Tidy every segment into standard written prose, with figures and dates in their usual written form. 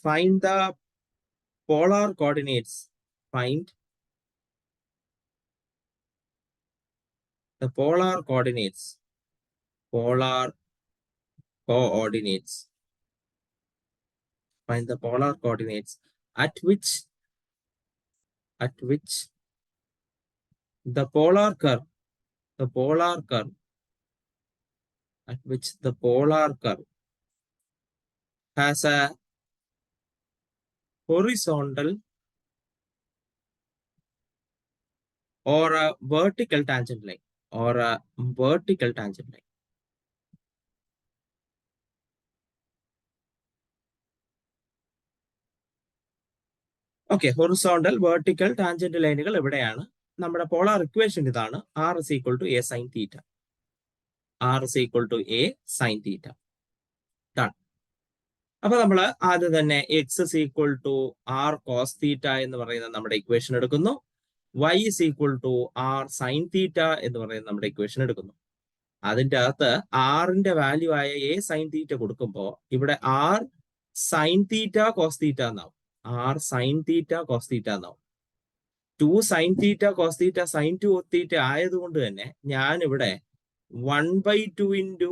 Find the polar coordinates. Find the polar coordinates. Polar coordinates. Find the polar coordinates at which the polar curve at which the polar curve has a horizontal or a vertical tangent line okay. Horizontal vertical tangent ലൈനുകൾ എവിടെയാണ്? നമ്മുടെ polar equation ഇതാണ്. r is equal to a sin theta. r is equal to a sin theta. Done. അപ്പൊ നമ്മൾ ആദ്യം തന്നെ x is equal to r cos theta എന്ന് പറയുന്ന നമ്മുടെ ഇക്വേഷൻ എടുക്കുന്നു. y is equal to r sin theta എന്ന് പറയുന്ന നമ്മുടെ ഇക്വേഷൻ എടുക്കുന്നു. അതിന്റെ അകത്ത് ആറിന്റെ വാല്യൂ ആയ a sin theta കൊടുക്കുമ്പോൾ ഇവിടെ r sin theta cos theta എന്നാവും. r sin theta cos theta എന്നാവും. 2 sin theta cos theta sin 2 theta ആയതുകൊണ്ട് തന്നെ ഞാൻ ഇവിടെ 1/2 into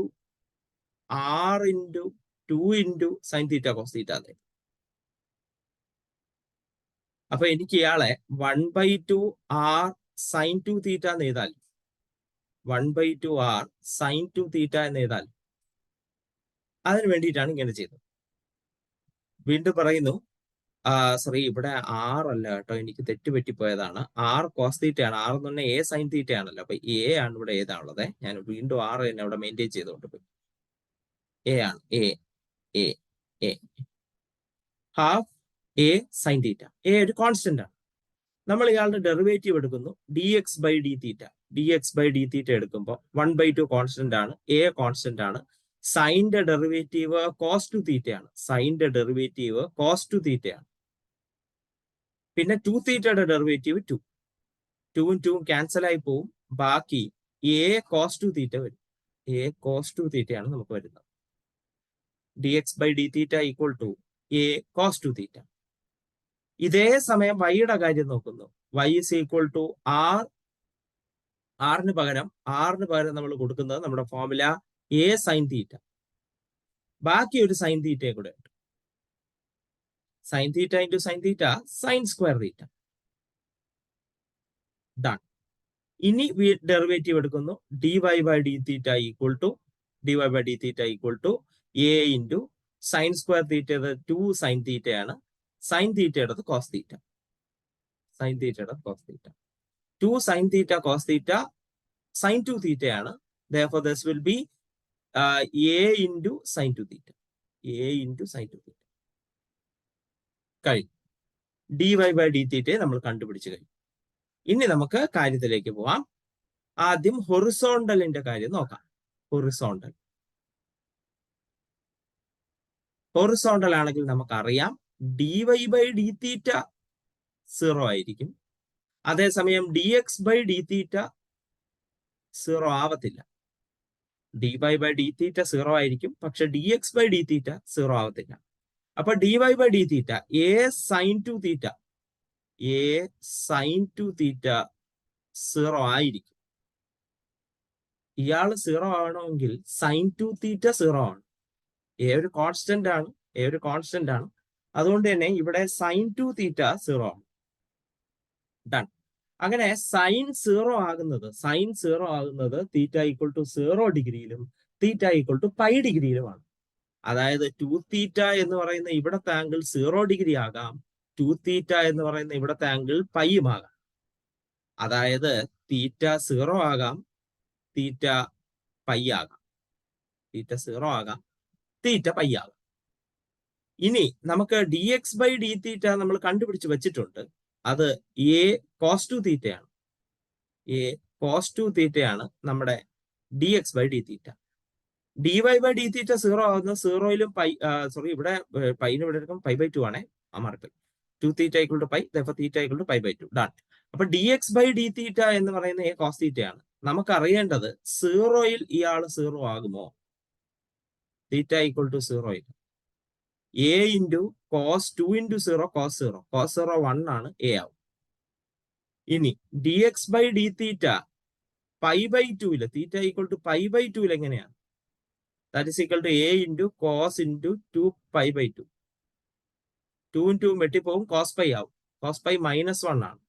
r into 2 into sin theta cos theta എന്ന്. അപ്പൊ എനിക്ക് ഇയാളെ 1/2 r sin 2 theta എന്ന് എഴുതാൽ 1/2 r sin 2 theta എന്ന് എഴുതാൽ അതിന് വേണ്ടിയിട്ടാണ് ഇങ്ങനെ ചെയ്തത്. വീണ്ടും പറയുന്നു, സോറി, ഇവിടെ ആർ അല്ല കേട്ടോ, എനിക്ക് തെറ്റുപറ്റിപ്പോയതാണ്. ആർ കോസ് തീറ്റ ആണ്. ആർ എന്ന് പറഞ്ഞാൽ എ സൈൻ തീറ്റ ആണല്ലോ. അപ്പൊ എ ആണ് ഇവിടെ ഏതാണുള്ളത്. ഞാൻ വീണ്ടും ആർ തന്നെ അവിടെ മെയിൻറ്റെയിൻ ചെയ്തുകൊണ്ട് പോയി. എ ആണ്. A A A half A sine theta. A ഒരു കോൺസ്റ്റന്റ് ആണ്. നമ്മൾ ഇയാളുടെ ഡെറിവേറ്റീവ് എടുക്കുന്നു, D X by D theta. D X by D theta എടുക്കുമ്പോൾ 1/2 കോൺസ്റ്റന്റ് ആണ്, എ കോൺസ്റ്റന്റ് ആണ്. സൈൻ്റെ ഡെറിവേറ്റീവ് കോസ് ടു തീറ്റയാണ്. സൈൻ്റെ ഡെറിവേറ്റീവ് കോസ് ടു തീറ്റയാണ്. പിന്നെ 2 തീറ്റയുടെ ഡെറിവേറ്റീവ് 2. 2ഉം 2ഉം ക്യാൻസൽ ആയി പോവും. ബാക്കി എ കോസ് ടു തീറ്റ വരും. എ കോസ് ടു തീറ്റയാണ് നമുക്ക് വരുന്നത്. D X by D theta equal to A cos two theta. ഇതേ സമയം വൈയുടെ കാര്യം നോക്കുന്നു. Y is equal to R. ആറിന് പകരം നമ്മൾ കൊടുക്കുന്നത് നമ്മുടെ ഫോർമുല എ സൈൻ തീറ്റ. ബാക്കി ഒരു സൈൻ തീറ്റയെ കൂടെ ഉണ്ട്. Sine theta into sine theta sine square theta. Done. ഇനി ഡെറിവേറ്റീവ് എടുക്കുന്നു, d Y by D theta equal to A into sine square theta 2 sine തീറ്റയാണ്. സൈൻ തീറ്റയുടെ cos theta. 2 sine theta cos theta sine 2 തീറ്റയാണ്. Therefore this will be a into sine 2 theta. കഴിഞ്ഞു. D Y by D തീറ്റയെ നമ്മൾ കണ്ടുപിടിച്ചു കഴിഞ്ഞു. ഇനി നമുക്ക് കാര്യത്തിലേക്ക് പോവാം. ആദ്യം ഹൊറിസോണ്ടലിന്റെ കാര്യം നോക്കാം. ഹൊറിസോണ്ടൽ ആണെങ്കിൽ നമുക്കറിയാം d Y by D theta 0 ആയിരിക്കും. അതേസമയം d X by D theta 0 ആവത്തില്ല. D Y by D theta 0 ആയിരിക്കും, പക്ഷെ d X by D theta 0 ആവത്തില്ല. അപ്പൊ d Y by D theta a sine 2 theta 0 ആയിരിക്കും. ഇയാള് 0 ആവണമെങ്കിൽ സൈൻ 2 തീറ്റ 0 ആണ്. എ ഒരു കോൺസ്റ്റന്റ് ആണ്. അതുകൊണ്ട് തന്നെ ഇവിടെ സൈൻ 2 തീറ്റ 0 ആണ്. ഡൺ. അങ്ങനെ സൈൻ 0 ആകുന്നത് തീറ്റ ഈക്വൽ ടു 0 ഡിഗ്രിയിലും തീറ്റ ഈക്വൽ ടു പൈ ഡിഗ്രിയിലുമാണ്. അതായത് 2 തീറ്റ എന്ന് പറയുന്ന ഇവിടത്തെ ആംഗിൾ 0 ഡിഗ്രി ആകാം, 2 തീറ്റ എന്ന് പറയുന്ന ഇവിടത്തെ ആംഗിൾ പൈയും ആകാം. അതായത് തീറ്റ 0 ആകാം, തീറ്റ പൈ ആകാം. ഇനി നമുക്ക് D X by D theta നമ്മൾ കണ്ടുപിടിച്ച് വെച്ചിട്ടുണ്ട്. അത് എ കോസ് ടു തീറ്റയാണ് നമ്മുടെ D X by D theta. D Y by D theta 0 ആകുന്ന 0യിലും പൈ, സോറി ഇവിടെ പൈന് ഇവിടെ എടുക്കും, പൈ ബൈ 2 ആണേ, മാറിപ്പോയി. 2 theta equal to pi, theta equal to pi by 2. Done. അപ്പൊ d X by D theta എന്ന് പറയുന്ന എ കോസ് തീറ്റയാണ്. നമുക്കറിയേണ്ടത് 0യിൽ ഇയാൾ 0 ആകുമോ? തീറ്റ ഈക്വൽ ടു 0യിൽ A into cos 2 into 0 cos 0. Cos 0 1 ആണ്, എ ആവും. ഇനി D X by D theta pi by 2 theta equal to pi by 2 എങ്ങനെയാണ്? That is equal to A into cos into 2 pi by 2. 2 2 വെട്ടിപ്പോവും, cos pi ആവും. Cos pi -1 ആണ്,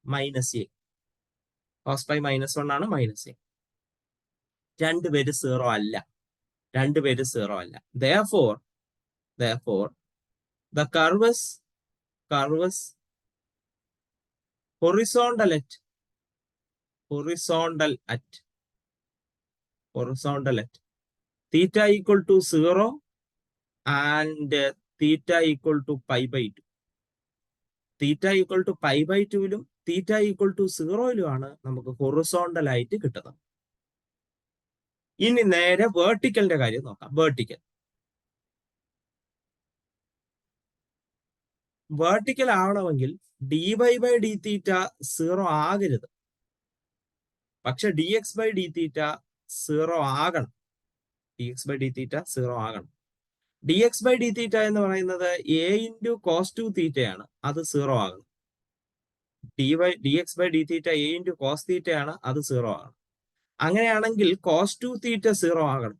minus A. Cos pi -1 ആണ്, minus A. രണ്ടുപേര് 0 അല്ല, രണ്ടുപേര് 0 അല്ല. Therefore the curve is horizontal at theta equal to 0 and theta equal to pi by 2. Theta equal to pi by 2 theta equal to 0 ആണ് നമുക്ക് horizontal ആയിട്ട് കിട്ടുന്നത്. ഇനി നേരെ വേർട്ടിക്കലിന്റെ കാര്യം നോക്കാം. വേർട്ടിക്കൽ ആവണമെങ്കിൽ D Y by D theta 0 ആകരുത്, പക്ഷെ d X by D theta 0 ആകണം. D X by D theta 0 ആകണം. D X by D theta എന്ന് പറയുന്നത് എ ഇൻറ്റു കോസ് 2 തീറ്റയാണ്, അത് 0 ആകണം. D X by D theta a into cos തീറ്റയാണ്, അത് 0 ആകണം. അങ്ങനെയാണെങ്കിൽ കോസ് 2 തീറ്റ 0 ആകണം.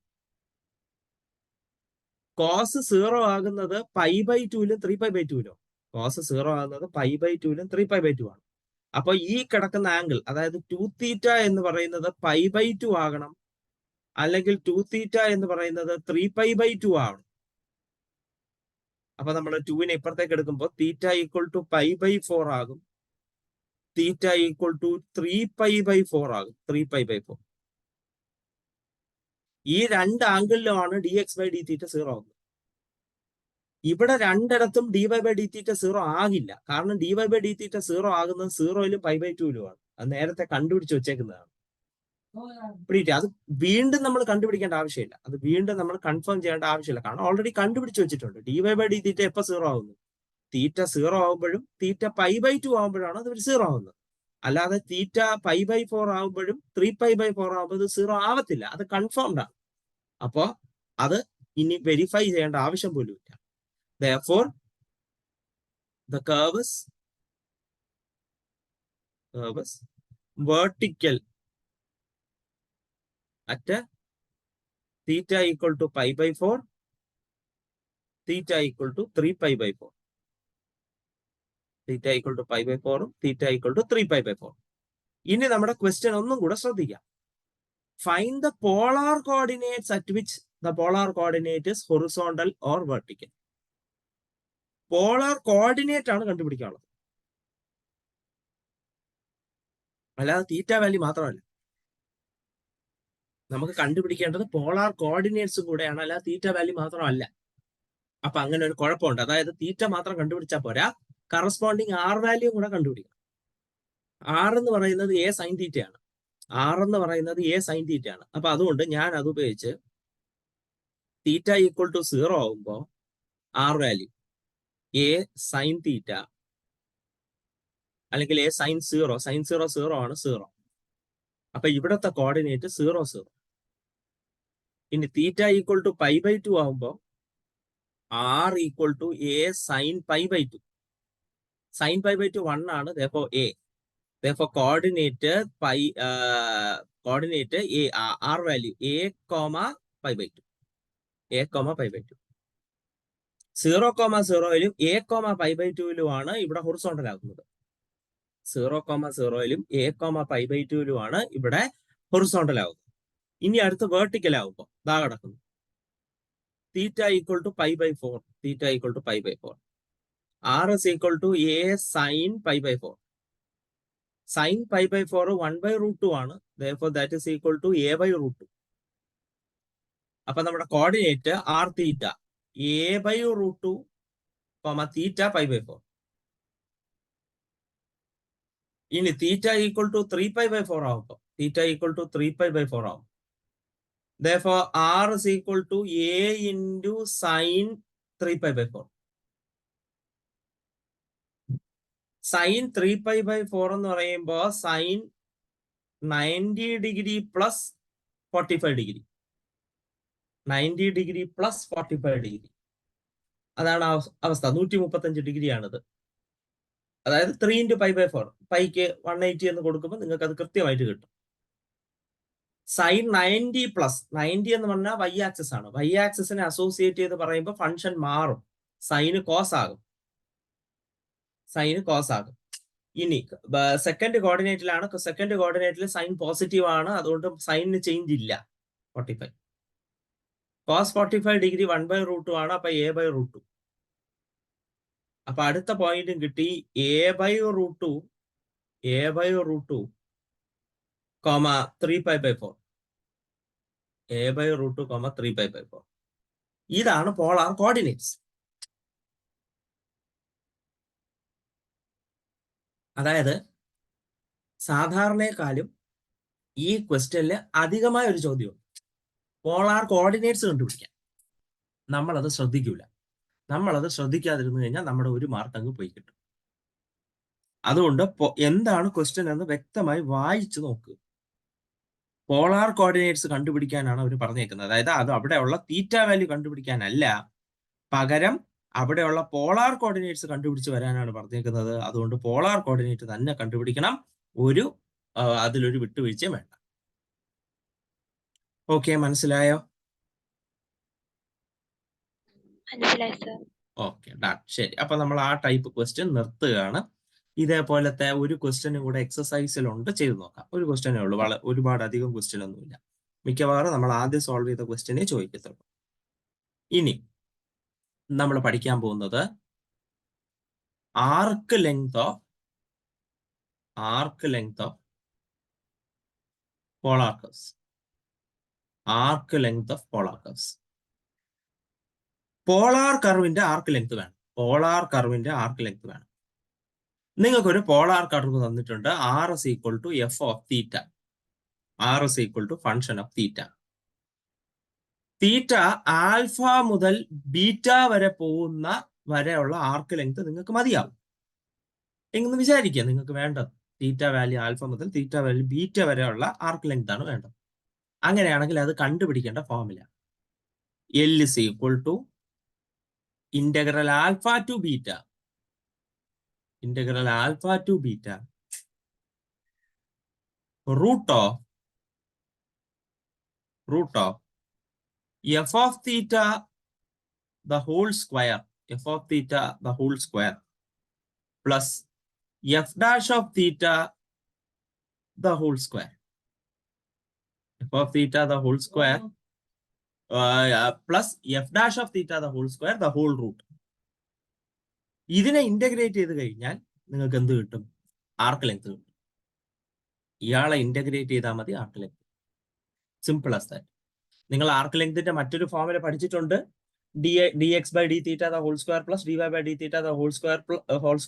കോസ് 0 ആകുന്നത് പൈ ബൈ 2ലും 3 പൈ ബൈ 2ലും. കോസ് 0 ആകുന്നത് പൈ ബൈ 2ലും 3 പൈ ബൈ 2 ആണ്. അപ്പൊ ഈ കിടക്കുന്ന ആംഗിൾ, അതായത് 2 തീറ്റ എന്ന് പറയുന്നത് പൈ ബൈ 2 ആകണം, അല്ലെങ്കിൽ 2 തീറ്റ എന്ന് പറയുന്നത് 3 പൈ ബൈ 2 ആവണം. അപ്പൊ നമ്മൾ 2നെ ഇപ്പുറത്തേക്ക് എടുക്കുമ്പോൾ theta equal to pi by 4 ആകും, theta equal to 3 pi by 4 ആകും, 3 പൈ ബൈ 4. ഈ രണ്ട് ആംഗിളിലുമാണ് d X by D theta 0 ആകുന്നത്. ഇവിടെ രണ്ടിടത്തും d Y by D theta 0 ആകില്ല, കാരണം d Y by D theta 0 ആകുന്നത് 0ലും പൈ ബൈ 2ലുമാണ്. അത് നേരത്തെ കണ്ടുപിടിച്ച് വെച്ചേക്കുന്നതാണ്. അത് വീണ്ടും നമ്മൾ കണ്ടുപിടിക്കേണ്ട ആവശ്യമില്ല, അത് വീണ്ടും നമ്മൾ കൺഫേം ചെയ്യേണ്ട ആവശ്യമില്ല, കാരണം ഓൾറെഡി കണ്ടുപിടിച്ച് വെച്ചിട്ടുണ്ട്. ഡി വൈ ബൈ ഡി തീറ്റ എപ്പോൾ 0 ആകുന്നു? തീറ്റ 0 ആകുമ്പോഴും തീറ്റ പൈ ബൈ 2 ആകുമ്പോഴാണ് അത് 0 ആകുന്നത്. അല്ലാതെ തീറ്റ പൈ ബൈ 4 ആകുമ്പോഴും 3 പൈ ബൈ 4 ആകുമ്പോൾ അത് 0 ആവത്തില്ല, അത് കൺഫേംഡ് ആണ്. അപ്പോ അത് ഇനി വെരിഫൈ ചെയ്യേണ്ട ആവശ്യം പോലും ഇല്ല. Therefore the curve is vertical at theta equal to pi by 4, theta equal to 3 pi by 4. Theta equal to pi by 4 ഉം theta equal to 3 pi by 4. ഇനി നമ്മുടെ ക്വസ്റ്റ്യൻ ഒന്നും കൂടെ ശ്രദ്ധിക്കാം. Find the polar coordinates at which the polar coordinate is horizontal or vertical. Polar coordinate ആണ് കണ്ടുപിടിക്കാനുള്ളത്, അല്ലാതെ തീറ്റ value മാത്രമല്ല. നമുക്ക് കണ്ടുപിടിക്കേണ്ടത് പോളാർ കോർഡിനേറ്റ്സും കൂടെയാണ്, അല്ലാതെ തീറ്റ വാല്യൂ മാത്രമല്ല. അപ്പൊ അങ്ങനെ ഒരു കുഴപ്പമുണ്ട്. അതായത് തീറ്റ മാത്രം കണ്ടുപിടിച്ചാൽ പോരാ, കറസ്പോണ്ടിങ് ആർ വാല്യൂ കൂടെ കണ്ടുപിടിക്കണം. ആർ എന്ന് പറയുന്നത് എ സൈൻ തീറ്റയാണ്, അപ്പൊ അതുകൊണ്ട് ഞാൻ അത് ഉപയോഗിച്ച് തീറ്റ ഈക്വൽ ടു 0 ആകുമ്പോൾ r value a sine theta അല്ലെങ്കിൽ എ സൈൻ 0, സൈൻ 0 ആണ് 0. അപ്പൊ ഇവിടത്തെ കോർഡിനേറ്റ് 0 0. ഇനി theta equal to pi by 2 ആകുമ്പോൾ r equal to a sine pi by 2. Sine pi by 2 1 ആണ്, therefore coordinate a r value a comma pi by 2, 0,0ലും a comma pi by 2ലുമാണ് ഇവിടെ horizontal ആകുന്നത്. 0,0ലും എ കോമ പൈ ബൈ 2ലുമാണ് ഇവിടെ horizontal ആകുന്നത്. ഇനി അടുത്ത് വേർട്ടിക്കൽ ആകുമ്പോൾ ദാ കിടക്കുന്നു theta equal to pi by 4, r is equal to a sine pi by 4. Sine pi by 4 1/√2 ആണ്, therefore that is equal to a by √2. അപ്പൊ നമ്മുടെ coordinate r theta a by √2, theta pi by 4. ഇനി theta equal to 3 pi by 4 ആകുമ്പോൾ therefore r is equal to a into sin 3 pi by 4. Sine 3 pi by 4 എന്ന് പറയുമ്പോൾ sine 90 degree plus 45 degree, 90 degree plus 45 degree. അതാണ് അവസ്ഥ. 135 ഡിഗ്രിയാണിത്. അതായത് 3 × π/4. പൈക്ക് 180 എന്ന് കൊടുക്കുമ്പോൾ നിങ്ങൾക്ക് അത് കൃത്യമായിട്ട് കിട്ടും. സൈൻ 90 പ്ലസ് 90 എന്ന് പറഞ്ഞാൽ വൈ ആക്സിസ് ആണ്. വൈ ആക്സിസിനെ അസോസിയേറ്റ് ചെയ്ത് പറയുമ്പോൾ ഫംഗ്ഷൻ മാറും. സൈന് കോസ് ആകും. ഇനി സെക്കൻഡ് കോർഡിനേറ്റിലാണ്. സെക്കൻഡ് കോർഡിനേറ്റിൽ സൈൻ പോസിറ്റീവ് ആണ്. അതുകൊണ്ട് സൈനിന് ചേഞ്ച് ഇല്ല. 45 കോസ് 45 ഡിഗ്രി 1/√2 ആണ്. അപ്പൊ a/√2. അപ്പൊ അടുത്ത പോയിന്റും കിട്ടി. a/√2 3π/4. a/√2 3π/4. ഇതാണ് പോളാർ കോർഡിനേറ്റ്സ്. അതായത് സാധാരണയെക്കാളും ഈ ക്വസ്റ്റ്യനിൽ അധികമായ ഒരു ചോദ്യമുണ്ട്. പോളാർ കോർഡിനേറ്റ്സ് കണ്ടുപിടിക്കാൻ നമ്മളത് ശ്രദ്ധിക്കൂല. നമ്മളത് ശ്രദ്ധിക്കാതിരുന്നു കഴിഞ്ഞാൽ നമ്മുടെ ഒരു മാർക്ക് അങ്ങ് പോയി കിട്ടും. അതുകൊണ്ട് എന്താണ് ക്വസ്റ്റ്യൻ എന്ന് വ്യക്തമായി വായിച്ചു നോക്കുക. പോളാർ കോർഡിനേറ്റ്സ് കണ്ടുപിടിക്കാനാണ് അവർ പറഞ്ഞേക്കുന്നത്. അതായത് അത് അവിടെയുള്ള തീറ്റ വാല്യൂ കണ്ടുപിടിക്കാനല്ല, പകരം അവിടെയുള്ള പോളാർ കോർഡിനേറ്റ്സ് കണ്ടുപിടിച്ച് വരാനാണ് പറഞ്ഞേക്കുന്നത്. അതുകൊണ്ട് പോളാർ കോർഡിനേറ്റ് തന്നെ കണ്ടുപിടിക്കണം. അതിലൊരു വിട്ടുവീഴ്ചയും വേണ്ട. ഓക്കെ, മനസ്സിലായോ? Okay, done. ശരി, അപ്പൊ നമ്മൾ ആ ടൈപ്പ് ക്വസ്റ്റ്യൻ നിർത്തുകയാണ്. ഇതേപോലത്തെ ഒരു ക്വസ്റ്റ്യനും കൂടെ എക്സസൈസിലുണ്ട്, ചെയ്ത് നോക്കാം. ഒരു ക്വസ്റ്റ്യനേ ഉള്ളൂ, ഒരുപാട് അധികം ക്വസ്റ്റ്യൻ ഒന്നുമില്ല. മിക്കവാറും നമ്മൾ ആദ്യം സോൾവ് ചെയ്ത ക്വസ്റ്റ്യനെ ചോദിക്കത്തുള്ളൂ. ഇനി നമ്മൾ പഠിക്കാൻ പോകുന്നത് arc length of polar curves. Arc length of polar curves. Polar കർവിന്റെ ആർക്ക് ലെങ്ത് വേണം. നിങ്ങൾക്കൊരു പോളാർ കർവ് തന്നിട്ടുണ്ട്. r = f of θ. r = function of θ. Theta alpha മുതൽ ബീറ്റ വരെ പോകുന്ന വരെയുള്ള ആർക്ക് ലെങ്ത് നിങ്ങൾക്ക് മതിയാവും എന്ന് വിചാരിക്കുക. നിങ്ങൾക്ക് വേണ്ടത് തീറ്റ വാല്യൂ ആൽഫ മുതൽ തീറ്റ വാല്യൂ ബീറ്റ വരെയുള്ള ആർക്ക് ലെങ്ത് ആണ് വേണ്ടത്. അങ്ങനെയാണെങ്കിൽ അത് കണ്ടുപിടിക്കേണ്ട formula L = integral alpha to beta root of f of theta the whole square plus f dash of theta the whole square. f of theta the whole square plus f dash of theta the whole square the whole root. ഇതിനെ integrate ചെയ്ത് കഴിഞ്ഞാൽ നിങ്ങൾക്ക് എന്ത് കിട്ടും? Arc length കിട്ടും. ഇയാളെ integrate ചെയ്താൽ മതി arc length. Simple as that. നിങ്ങൾ ആർക്ക് ലെങ്തിന്റെ മറ്റൊരു ഫോർമുല പഠിച്ചിട്ടുണ്ട്. dx/dθ the whole square plus dy/dθ the whole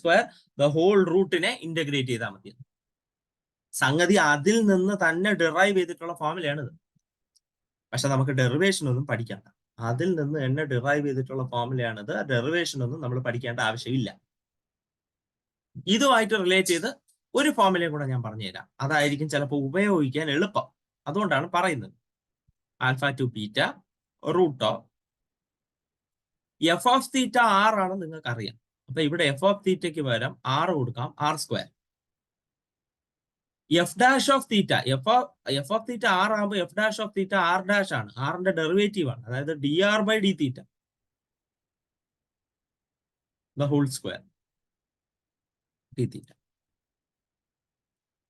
square the whole റൂട്ടിനെ ഇന്റഗ്രേറ്റ് ചെയ്താൽ മതി. സംഗതി അതിൽ നിന്ന് തന്നെ ഡിറൈവ് ചെയ്തിട്ടുള്ള ഫോർമുലയാണിത്. പക്ഷെ നമുക്ക് ഡെറിവേഷൻ ഒന്നും പഠിക്കണ്ട. അതിൽ നിന്ന് തന്നെ ഡിറൈവ് ചെയ്തിട്ടുള്ള ഫോർമുലയാണിത്. ഡെറിവേഷൻ ഒന്നും നമ്മൾ പഠിക്കേണ്ട ആവശ്യമില്ല. ഇതുമായിട്ട് റിലേറ്റ് ചെയ്ത് ഒരു ഫോർമുലയും കൂടെ ഞാൻ പറഞ്ഞുതരാം. അതായിരിക്കും ചിലപ്പോൾ ഉപയോഗിക്കാൻ എളുപ്പം. അതുകൊണ്ടാണ് പറയുന്നത്. Alpha to beta root of f of θ r ആണ് നിങ്ങൾക്ക് അറിയാം. അപ്പൊ ഇവിടെ f of θക്ക് പകരം r കൊടുക്കാം, r². f dash of θ f of θ r ആകുമ്പോൾ f dash of θ r dash ആണ്. r-ന്റെ ഡെറിവേറ്റീവ് ആണ്. അതായത് dr/dθ the whole square dθ.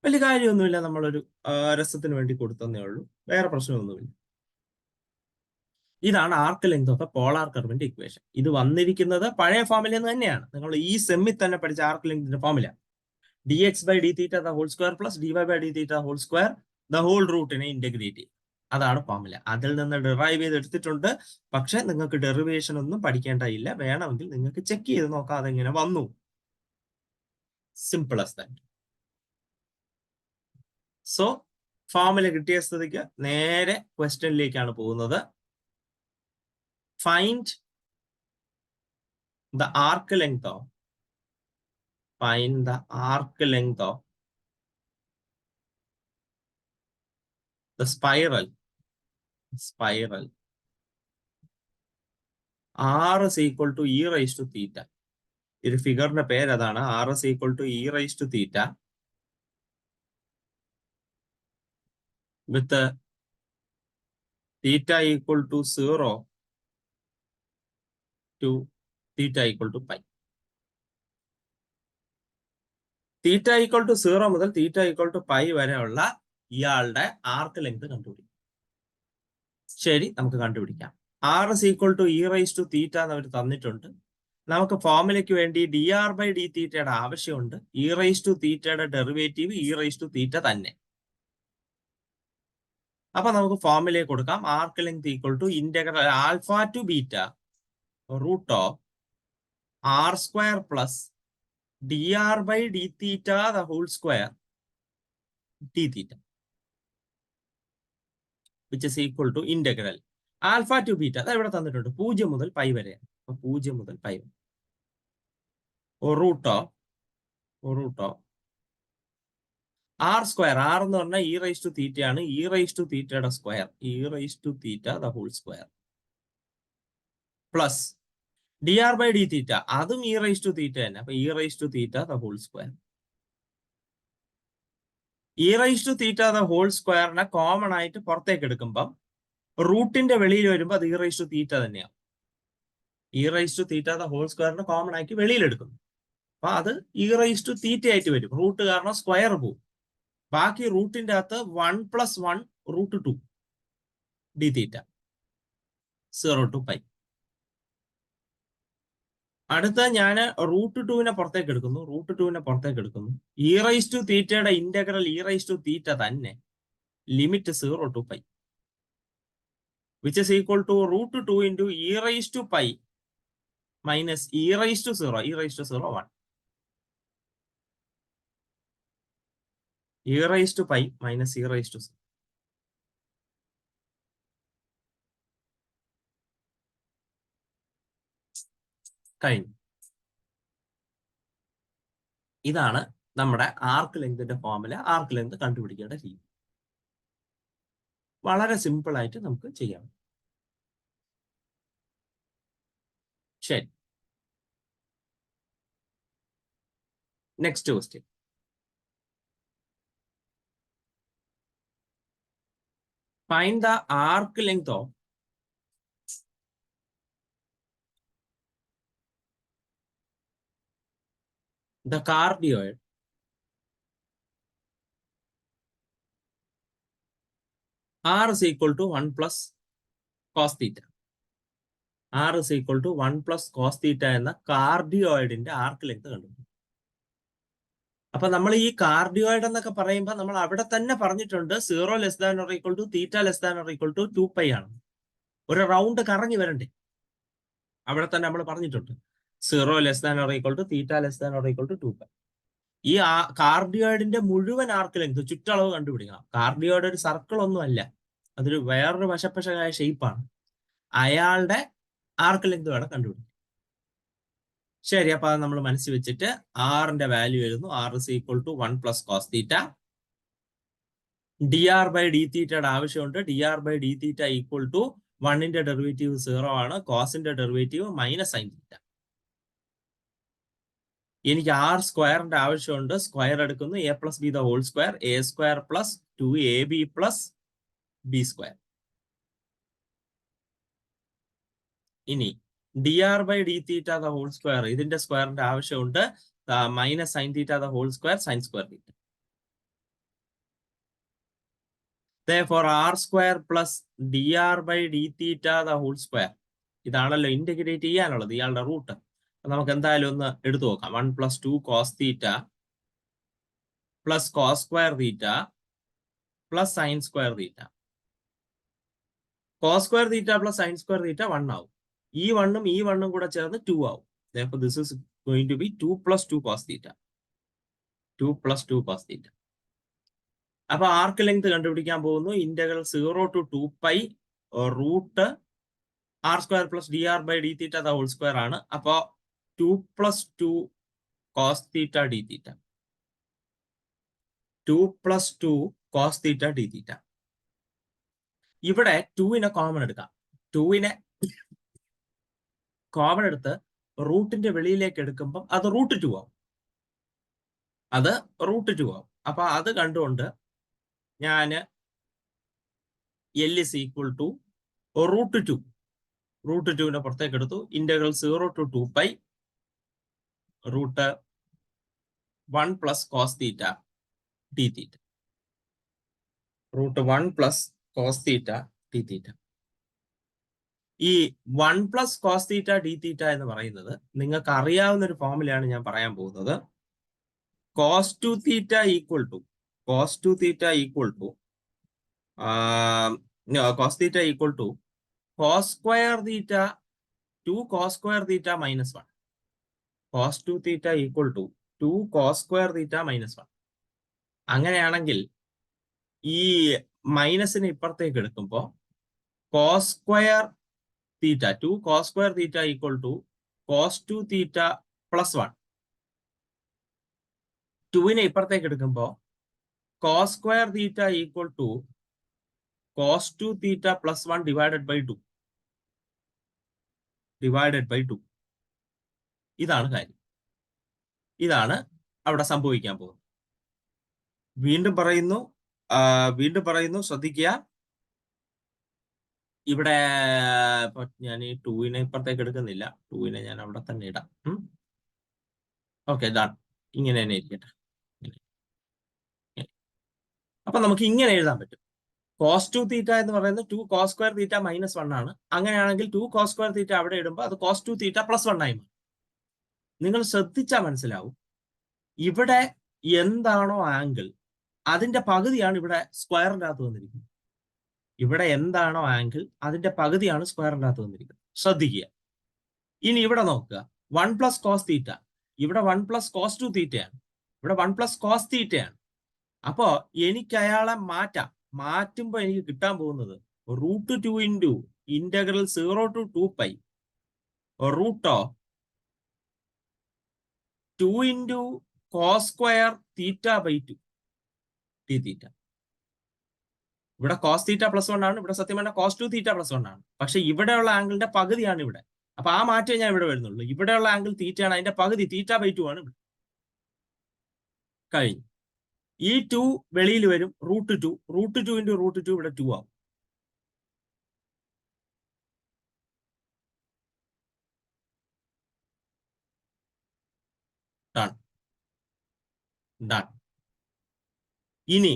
വലിയ കാര്യമൊന്നുമില്ല, നമ്മളൊരു രസത്തിന് വേണ്ടി കൊടുത്തന്നേ ഉള്ളൂ, വേറെ പ്രശ്നമൊന്നുമില്ല. ഇതാണ് ആർക്ക് ലെങ്ത് ഓഫ് പോളാർ കർവിന്റെ ഇക്വേഷൻ. ഇത് വന്നിരിക്കുന്നത് പഴയ ഫോർമുല തന്നെയാണ്. നിങ്ങൾ ഈ സെമ്മിൽ തന്നെ പഠിച്ച ആർക്ക് ലെങ്തിന്റെ formula dx/dθ the whole square plus dy/dθ the whole square the whole റൂട്ടിനെ ഇന്റഗ്രേറ്റ് ചെയ്യും. അതാണ് ഫോർമുല. അതിൽ നിന്ന് ഡിറൈവ് ചെയ്ത് എടുത്തിട്ടുണ്ട്. പക്ഷെ നിങ്ങൾക്ക് ഡെറിവേഷൻ ഒന്നും പഠിക്കേണ്ടതില്ല. വേണമെങ്കിൽ നിങ്ങൾക്ക് ചെക്ക് ചെയ്ത് നോക്കാം അതെങ്ങനെ വന്നു. Simple as that. So formula കിട്ടിയ സ്ഥിതിക്ക് നേരെ ക്വസ്റ്റ്യനിലേക്കാണ് പോകുന്നത്. Find the arc length of the spiral r is equal to e raise to theta. ഒരു ഫിഗറിന്റെ പേര് അതാണ്. R is equal to e raise to theta with theta equal to 0 to theta equal to pi. Theta equal to 0 മുതൽ തീറ്റ equal to pi വരെയുള്ള ഇയാളുടെ arc length കണ്ടുപിടിക്കും. ശരി, നമുക്ക് കണ്ടുപിടിക്കാം. R is equal to e raise to theta എന്നവർ തന്നിട്ടുണ്ട്. നമുക്ക് ഫോർമുലയ്ക്ക് വേണ്ടി ഡി ആർ ബൈ ഡി തീറ്റയുടെ ആവശ്യമുണ്ട്. ഇ റൈസ് ടു തീറ്റയുടെ derivative e raise to theta തന്നെ. അപ്പൊ നമുക്ക് ഫോർമുലയെ കൊടുക്കാം. Arc length equal to integral alpha to beta root of r square plus d r by D theta the whole square d theta which is equal to integral alpha to beta. അത് ഇവിടെ തന്നിട്ടുണ്ട്. 0 മുതൽ pi വരെയാണ്. അപ്പൊ 0 മുതൽ pi വരെ root of r square. R എന്ന് പറഞ്ഞാൽ ഇ റൈസ് ടു തീറ്റ ആണ്. ഇ റൈസ് ടു തീറ്റയുടെ square e raise to theta the whole square plus d r by D theta, അതും ഇ റൈസ് ടു തീറ്റ തന്നെ. അപ്പൊ e raise to theta the whole square. E raise to theta the whole സ്ക്വയറിനെ common ആയിട്ട് പുറത്തേക്ക് എടുക്കുമ്പം റൂട്ടിന്റെ വെളിയിൽ വരുമ്പോൾ അത് ഇ റൈസ് ടു തീറ്റ തന്നെയാണ്. E raise to theta the whole സ്ക്വയറിനെ കോമൺ ആക്കി വെളിയിലെടുക്കുന്നു. അപ്പൊ അത് ഇ റൈസ് ടു തീറ്റ ആയിട്ട് വരും. റൂട്ട് കാരണം സ്ക്വയർ പോകും. ബാക്കി റൂട്ടിന്റെ അകത്ത് 1 + 1 √2 ഡി തീറ്റ 0 ടു പൈ. അടുത്ത ഞാൻ √2 പുറത്തേക്ക് എടുക്കുന്നു. ഇ റൈസ് ടു തീറ്റയുടെ integral e raise to theta തന്നെ. Limit 0 to pi which is equal to √2 into e raise to pi minus e raise to 0. E raise to 0 1. E raise to pi minus e raise to 0 കഴിഞ്ഞു. ഇതാണ് നമ്മുടെ ആർക്ക് ലെങ്തിന്റെ formula. Arc length കണ്ടുപിടിക്കേണ്ട രീതി വളരെ simple ആയിട്ട് നമുക്ക് ചെയ്യാം. ശരി, next question. Find the arc length of the cardioid r is equal to 1 plus cos theta. r is equal to 1 plus cos theta എന്ന കാർഡിയോയിഡിന്റെ ആർക്ക് ലെങ്ത് കണ്ടുപിടിക്കും. അപ്പൊ നമ്മൾ ഈ കാർഡിയോയിഡ് എന്നൊക്കെ പറയുമ്പോൾ നമ്മൾ അവിടെ തന്നെ പറഞ്ഞിട്ടുണ്ട് 0 less than or equal to theta less than or equal to 2 pi ആണ്. ഒരു റൗണ്ട് കറങ്ങി വരണ്ടേ? അവിടെ തന്നെ നമ്മൾ പറഞ്ഞിട്ടുണ്ട് 0 less than or equal to theta less than or equal to 2 pi. ഈ കാർഡിയോയിഡിന്റെ മുഴുവൻ ആർക്ക് ലെങ്ത് ചുറ്റളവ് കണ്ടുപിടിക്കണം. കാർഡിയോയിഡ് ഒരു സർക്കിൾ ഒന്നും അല്ല, അതൊരു വേറൊരു വശപ്പശകായ ഷേപ്പാണ്. അയാളുടെ ആർക്ക് ലെങ്ത് വേണം കണ്ടുപിടിക്കാം. ശരി, അപ്പൊ അത് നമ്മൾ മനസ്സിൽ വെച്ചിട്ട് ആറിന്റെ വാല്യൂ വരുന്നു. R is equal to 1 plus cos theta. D r by d തീറ്റയുടെ ആവശ്യമുണ്ട്. D r by D theta equal to 1ന്റെ ഡെറിവേറ്റീവ് 0 ആണ്. കോസിന്റെ ഡെറിവേറ്റീവ് മൈനസ് സൈൻ തീറ്റ. എനിക്ക് ആർ സ്ക്വയറിന്റെ ആവശ്യമുണ്ട്. സ്ക്വയർ എടുക്കുന്നു. A plus b the whole square. A square plus 2ab plus b square. ഇനി d r by D theta the whole square, ഇതിന്റെ സ്ക്വയറിന്റെ ആവശ്യമുണ്ട്. Minus sine theta the whole square sine square theta. Therefore, r square plus dr by d theta the whole square. ഇതാണല്ലോ integrate ചെയ്യാനുള്ളത്, ഇയാളുടെ root. നമുക്ക് എന്തായാലും ഒന്ന് എടുത്തു നോക്കാം. 1 + 2 cos theta plus cos square theta plus sine square theta. Cos square theta plus sine square theta 1 ആവും. ഈ 1ഉം ഈ 1ഉം കൂടെ ചേർന്ന് 2 ആവും. Therefore, this is going to be 2 + 2 cos theta. 2 + 2 cos തീറ്റ. അപ്പൊ ആർക്ക് ലെങ്ത് കണ്ടുപിടിക്കാൻ പോകുന്നു. Integral 0 to 2 pi root r square plus d r by D theta the whole square ആണ്. അപ്പോ 2 + 2 cos theta d theta. 2 + 2 cos theta d theta. ഇവിടെ 2നെ common എടുക്കാം. 2നെ common എടുത്ത് റൂട്ടിന്റെ വെളിയിലേക്ക് എടുക്കുമ്പോൾ അത് √2 ആവും. അത് √2 ആവും. അപ്പൊ അത് കണ്ടുകൊണ്ട് ഞാൻ L is equal to √2. √2നെ പുറത്തേക്ക് എടുത്തു. Integral 0 to 2π √1 plus cos theta d theta. √1 plus cos theta d theta. ഈ 1 plus cos theta d theta എന്ന് പറയുന്നത് നിങ്ങൾക്ക് അറിയാവുന്ന ഒരു ഫോമുലയാണ് ഞാൻ പറയാൻ പോകുന്നത്. cos 2 theta equal to cos 2 theta equal to cos theta equal to cos square theta 2 cos square theta minus 1. cos 2 theta equal to 2 cos square theta minus 1. അങ്ങനെയാണെങ്കിൽ ഈ മൈനസിനെ ഇപ്പുറത്തേക്ക് എടുക്കുമ്പോൾ cos square theta 2 cos square theta equal to cos 2 theta plus 1. 2നെ ഇപ്പുറത്തേക്ക് എടുക്കുമ്പോൾ cos square theta equal to cos 2 theta plus 1 divided by 2. ഇതാണ് കാര്യം. ഇതാണ് അവിടെ സംഭവിക്കാൻ പോകുന്നത്. വീണ്ടും പറയുന്നു ശ്രദ്ധിക്കുക. ഇവിടെ ഞാൻ ഈ 2നെ ഇപ്പുറത്തേക്ക് എടുക്കുന്നില്ല. 2നെ ഞാൻ അവിടെ തന്നെ ഇടാം. ഓക്കെ, ഇതാണ്. ഇങ്ങനെ തന്നെ ഇരിക്കട്ടെ. അപ്പൊ നമുക്ക് ഇങ്ങനെ എഴുതാൻ പറ്റും. cos 2 theta എന്ന് പറയുന്നത് 2 cos square theta minus 1 ആണ്. അങ്ങനെയാണെങ്കിൽ 2 cos square theta അവിടെ ഇടുമ്പോൾ അത് cos 2 theta plus 1 ആയി മാറും. നിങ്ങൾ ശ്രദ്ധിച്ചാൽ മനസ്സിലാവും, ഇവിടെ എന്താണോ ആംഗിൾ അതിന്റെ പകുതിയാണ് ഇവിടെ സ്ക്വയറിന്റെ അകത്ത് വന്നിരിക്കുന്നത്. ഇവിടെ എന്താണോ ആംഗിൾ അതിന്റെ പകുതിയാണ് സ്ക്വയറിന്റെ അകത്ത് വന്നിരിക്കുന്നത്. ശ്രദ്ധിക്കുക. ഇനി ഇവിടെ നോക്കുക, 1 plus cos theta. ഇവിടെ 1 plus cos 2 theta ആണ്. ഇവിടെ 1 plus cos theta ആണ്. അപ്പോ എനിക്ക് അയാളെ മാറ്റുമ്പോ എനിക്ക് കിട്ടാൻ പോകുന്നത് √2 into integral 0 to 2π √2 into cos square theta by 2 d theta. ഇവിടെ cos theta plus 1 ആണ്. ഇവിടെ സത്യം പറഞ്ഞാൽ cos 2 theta plus 1 ആണ്. പക്ഷെ ഇവിടെയുള്ള ആംഗിളിന്റെ പകുതിയാണ് ഇവിടെ. അപ്പൊ ആ മാറ്റം ഞാൻ ഇവിടെ വരുന്നുള്ളൂ. ഇവിടെയുള്ള ആംഗിൾ തീറ്റയാണ്, അതിന്റെ പകുതി theta by 2 ആണ് ഇവിടെ. കഴിഞ്ഞു. ഈ 2 വെളിയിൽ വരും, √2 into √2 ഇവിടെ 2 ആവും. ഇനി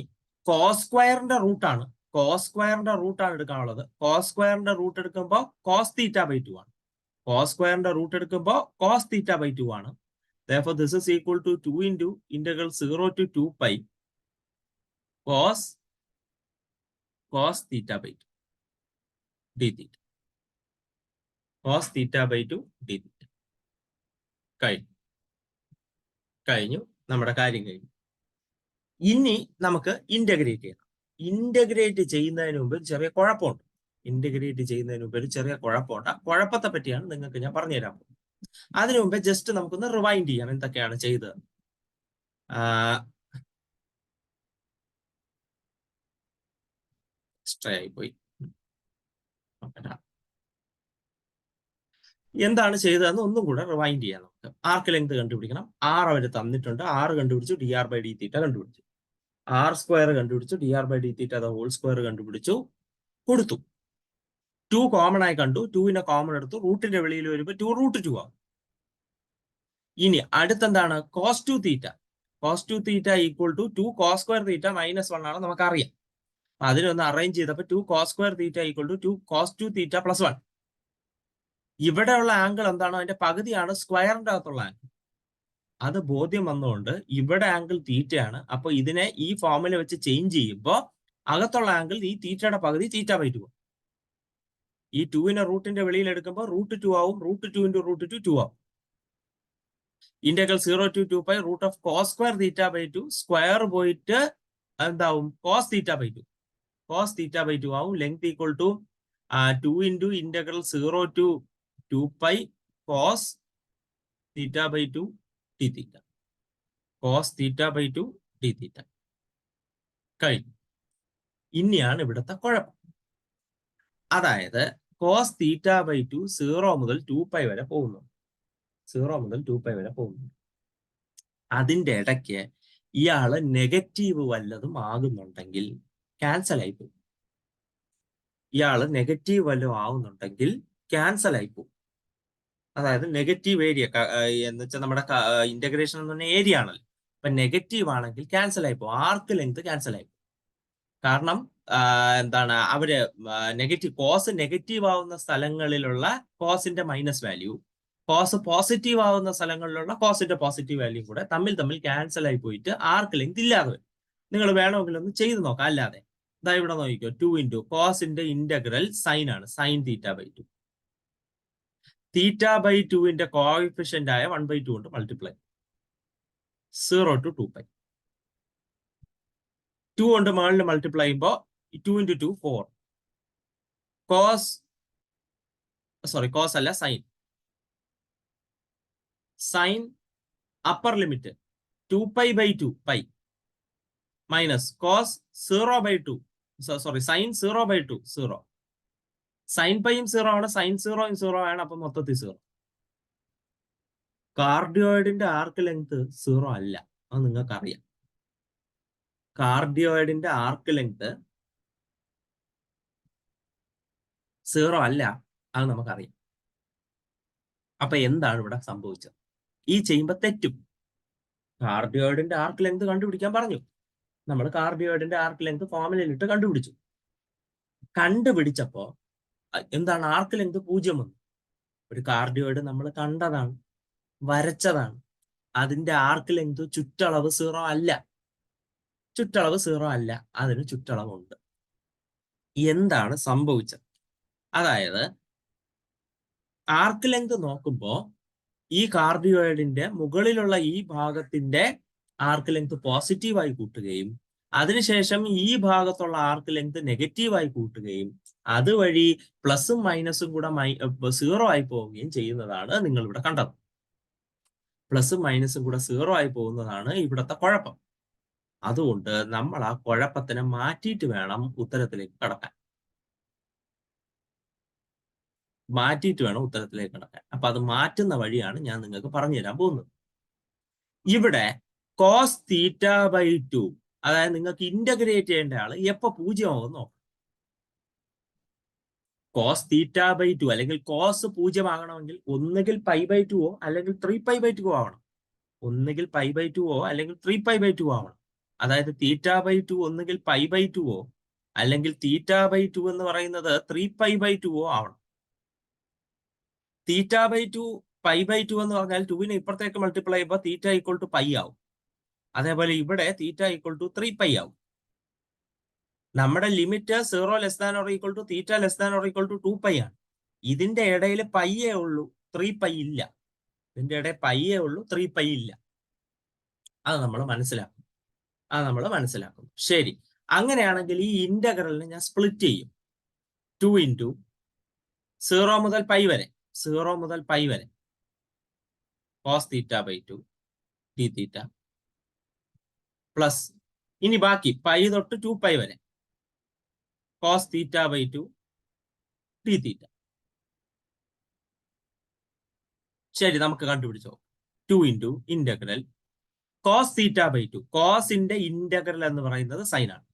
cos സ്ക്വയറിന്റെ റൂട്ടാണ് എടുക്കാനുള്ളത്. cos സ്ക്വയറിന്റെ റൂട്ട് എടുക്കുമ്പോൾ cos theta by 2 ആണ്. cos സ്ക്വയറിന്റെ റൂട്ട് എടുക്കുമ്പോൾ cos theta by 2 ആണ്. Therefore, this is equal to 2 into integral 0 to 2π cos theta by 2 d theta. cos theta by 2 d theta. കഴിഞ്ഞു. നമ്മുടെ കാര്യം കഴിഞ്ഞു. ഇനി നമുക്ക് ഇന്റഗ്രേറ്റ് ചെയ്യണം. ഇന്റഗ്രേറ്റ് ചെയ്യുന്നതിന് മുമ്പ് ചെറിയ കുഴപ്പമുണ്ട്. കുഴപ്പത്തെ പറ്റിയാണ് നിങ്ങൾക്ക് ഞാൻ പറഞ്ഞുതരാൻ പോകുന്നത്. അതിനു മുമ്പ് ജസ്റ്റ് നമുക്കൊന്ന് റിവൈൻഡ് ചെയ്യാം എന്തൊക്കെയാണ് ചെയ്തത്. പോയി എന്താണ് ചെയ്തതെന്ന് ഒന്നും കൂടെ റിവൈൻഡ് ചെയ്യാം. നമുക്ക് ആർക്ക് ലെങ്ത് കണ്ടുപിടിക്കണം. R അവർ തന്നിട്ടുണ്ട്. R കണ്ടുപിടിച്ചു, dr by d theta കണ്ടുപിടിച്ചു. R സ്ക്വയർ കണ്ടുപിടിച്ചു, dr by d theta the whole square കണ്ടുപിടിച്ചു, കൊടുത്തു. 2 കോമൺ ആയി കണ്ടു. 2നെ കോമൺ എടുത്തു. റൂട്ടിന്റെ വെളിയിൽ വരുമ്പോൾ 2 √2 ആവും. ഇനി അടുത്തെന്താണ്? cos 2 theta. cos 2 theta equal to 2 cos square theta minus 1 ആണ് നമുക്കറിയാം. അതിനൊന്ന് അറേഞ്ച് ചെയ്തപ്പോൾ 2 cos square theta equal to 2 cos 2 theta plus 1. ഇവിടെയുള്ള ആംഗിൾ എന്താണോ അതിന്റെ പകുതിയാണ് സ്ക്വയറിന്റെ അകത്തുള്ള ആംഗിൾ. അത് ബോധ്യം വന്നുകൊണ്ട് ഇവിടെ ആംഗിൾ തീറ്റയാണ്. അപ്പൊ ഇതിനെ ഈ ഫോർമുല വെച്ച് ചേഞ്ച് ചെയ്യുമ്പോൾ അകത്തുള്ള ആംഗിൾ ഈ തീറ്റയുടെ പകുതി theta by 2. ഈ 2നെ റൂട്ടിന്റെ വെളിയിൽ എടുക്കുമ്പോൾ √2 ആവും. √2 into √2 2 ആവും. Integral 0 to 2π √cos square theta by 2 square പോയിട്ട് എന്താവും? cos theta by 2. cos theta by 2 ആവും. Length equal to 2 into integral 0 to 2π cos theta by 2 d theta. cos theta by 2 d theta. കഴിഞ്ഞു. ഇനിയാണ് ഇവിടുത്തെ കുഴപ്പം. അതായത് കോസ് തീറ്റ ബൈ 2 0 മുതൽ 2π വരെ പോകുന്നു. 0 മുതൽ 2π വരെ പോകുന്നു. അതിന്റെ ഇടയ്ക്ക് ഇയാള് നെഗറ്റീവ് വല്ലതും ആകുന്നുണ്ടെങ്കിൽ ക്യാൻസൽ ആയി പോകും. ഇയാള് നെഗറ്റീവ് വല്ലതും ആവുന്നുണ്ടെങ്കിൽ ക്യാൻസൽ ആയി പോകും. അതായത് നെഗറ്റീവ് ഏരിയ എന്ന് വെച്ചാൽ നമ്മുടെ ഇന്റഗ്രേഷൻ എന്ന് പറഞ്ഞ ഏരിയ ആണല്ലോ. അപ്പൊ നെഗറ്റീവ് ആണെങ്കിൽ ക്യാൻസൽ ആയി പോകും. ആർക്ക് ലെങ്ത് ക്യാൻസൽ ആയി പോകും. കാരണം എന്താണ് അവര് കോസ് നെഗറ്റീവ് ആവുന്ന സ്ഥലങ്ങളിലുള്ള കോസിന്റെ മൈനസ് വാല്യൂ, കോസ് പോസിറ്റീവ് ആവുന്ന സ്ഥലങ്ങളിലുള്ള കോസിന്റെ പോസിറ്റീവ് വാല്യൂ കൂടെ തമ്മിൽ ക്യാൻസൽ ആയി പോയിട്ട് ആർക്ക് ലെങ്ത് ഇല്ലാതെ വരും. നിങ്ങൾ വേണമെങ്കിൽ ഒന്ന് ചെയ്ത് നോക്കാം. അല്ലാതെ ഇതാ ഇവിടെ നോക്കിക്കോ, 2 ഇൻറ്റു കോസിന്റെ ഇന്റഗ്രൽ സൈൻ ആണ്, sine theta by 2. Theta by 2വിന്റെ കോഎഫിഷ്യന്റ് ആയ 1/2 കൊണ്ട് മൾട്ടിപ്ലൈ, 0 to 2π. 2 കൊണ്ട് മുകളിൽ മൾട്ടിപ്ലൈ ചെയ്യുമ്പോൾ 2 into 2 4. കോസ് അല്ല, sine upper limit 2π by 2 pi minus cos 0 by 2 sine 0 by 2 0. Sine പൈയും 0 ആണ്, സൈൻ 0യും 0 ആണ്. അപ്പൊ മൊത്തത്തിൽ 0. കാർഡിയോയിഡിന്റെ ആർക്ക് ലെങ്ത് 0 അല്ല, അത് നിങ്ങൾക്ക് അറിയാം. കാർഡിയോയിഡിന്റെ ആർക്ക് ലെങ്ത് 0 അല്ല, അത് നമുക്കറിയാം. അപ്പൊ എന്താണ് ഇവിടെ സംഭവിച്ചത്? ഈ ചെയ്യുമ്പോ തെറ്റും. കാർഡിയോയിഡിന്റെ ആർക്ക് ലെങ്ത് കണ്ടുപിടിക്കാൻ പറഞ്ഞു. നമ്മൾ കാർഡിയോയിഡിന്റെ ആർക്ക് ലെങ്ത് ഫോർമുലയിലിട്ട് കണ്ടുപിടിച്ചപ്പോ എന്താണ്, ആർക്ക് ലെങ്ത് 0 വന്നു. ഒരു കാർഡിയോയിഡ് നമ്മൾ കണ്ടതാണ്, വരച്ചതാണ്. അതിന്റെ ആർക്ക് ലെങ്ത് ചുറ്റളവ് 0 അല്ല. ചുറ്റളവ് 0 അല്ല, അതിന് ചുറ്റളവുണ്ട്. എന്താണ് സംഭവിച്ചത്? അതായത് ആർക്ക് ലെങ്ത് നോക്കുമ്പോൾ ഈ കാർഡിയോയിഡിന്റെ മുകളിലുള്ള ഈ ഭാഗത്തിന്റെ ആർക്ക് ലെങ്ത് പോസിറ്റീവായി കൂട്ടുകയും അതിനുശേഷം ഈ ഭാഗത്തുള്ള ആർക്ക് ലെങ്ത് നെഗറ്റീവായി കൂട്ടുകയും അതുവഴി പ്ലസും മൈനസും കൂടെ 0 ആയി പോവുകയും ചെയ്യുന്നതാണ് നിങ്ങൾ ഇവിടെ കണ്ടത്. പ്ലസും മൈനസും കൂടെ 0 ആയി പോകുന്നതാണ് ഇവിടുത്തെ കുഴപ്പം. അതുകൊണ്ട് നമ്മൾ ആ കുഴപ്പത്തിനെ മാറ്റിയിട്ട് വേണം ഉത്തരത്തിലേക്ക് കടക്കാൻ. അപ്പൊ അത് മാറ്റുന്ന വഴിയാണ് ഞാൻ നിങ്ങൾക്ക് പറഞ്ഞു തരാൻ പോകുന്നത്. ഇവിടെ കോസ് തീറ്റ ബൈ 2, അതായത് നിങ്ങൾക്ക് ഇന്റഗ്രേറ്റ് ചെയ്യേണ്ട ആള് എപ്പോ 0 ആവുമെന്ന് നോക്കാം. കോസ് തീറ്റ ബൈ 2 അല്ലെങ്കിൽ കോസ് 0 ആകണമെങ്കിൽ ഒന്നുകിൽ π/2 അല്ലെങ്കിൽ 3π/2 ആവണം. ഒന്നുകിൽ π/2 അല്ലെങ്കിൽ 3π/2 ആവണം. അതായത് തീറ്റ ബൈ 2 ഒന്നുകിൽ π/2 അല്ലെങ്കിൽ തീറ്റ ബൈ 2 എന്ന് പറയുന്നത് 3π/2 ആവണം. തീറ്റ ബൈ 2 π/2 എന്ന് പറഞ്ഞാൽ 2വിനെ ഇപ്പുറത്തേക്ക് മൾട്ടിപ്ലൈ ചെയ്യുമ്പോൾ തീറ്റ ഈക്വൽ ടു പൈ ആവും. അതേപോലെ ഇവിടെ തീറ്റ ഈക്വൽ ടു 3π ആവും. നമ്മുടെ limit 0 less than or equal to theta less than or equal to 2π ആണ്. ഇതിന്റെ ഇടയിൽ പൈയേ ഉള്ളൂ, 3π ഇല്ല. ഇതിന്റെ ഇടയിൽ പൈയേ ഉള്ളൂ, 3π ഇല്ല. അത് നമ്മൾ മനസ്സിലാക്കും. ശരി, അങ്ങനെയാണെങ്കിൽ ഈ ഇന്റഗ്രലിനെ ഞാൻ സ്പ്ലിറ്റ് ചെയ്യും. 2 ഇൻറ്റു 0 മുതൽ π വരെ cos theta by 2 d theta plus ഇനി ബാക്കി π തൊട്ട് 2π വരെ cos theta by 2 d theta. ശരി, നമുക്ക് കണ്ടുപിടിച്ചോ. 2 into integral cos theta by 2. കോസിന്റെ ഇന്റഗ്രൽ എന്ന് പറയുന്നത് സൈൻ ആണ്.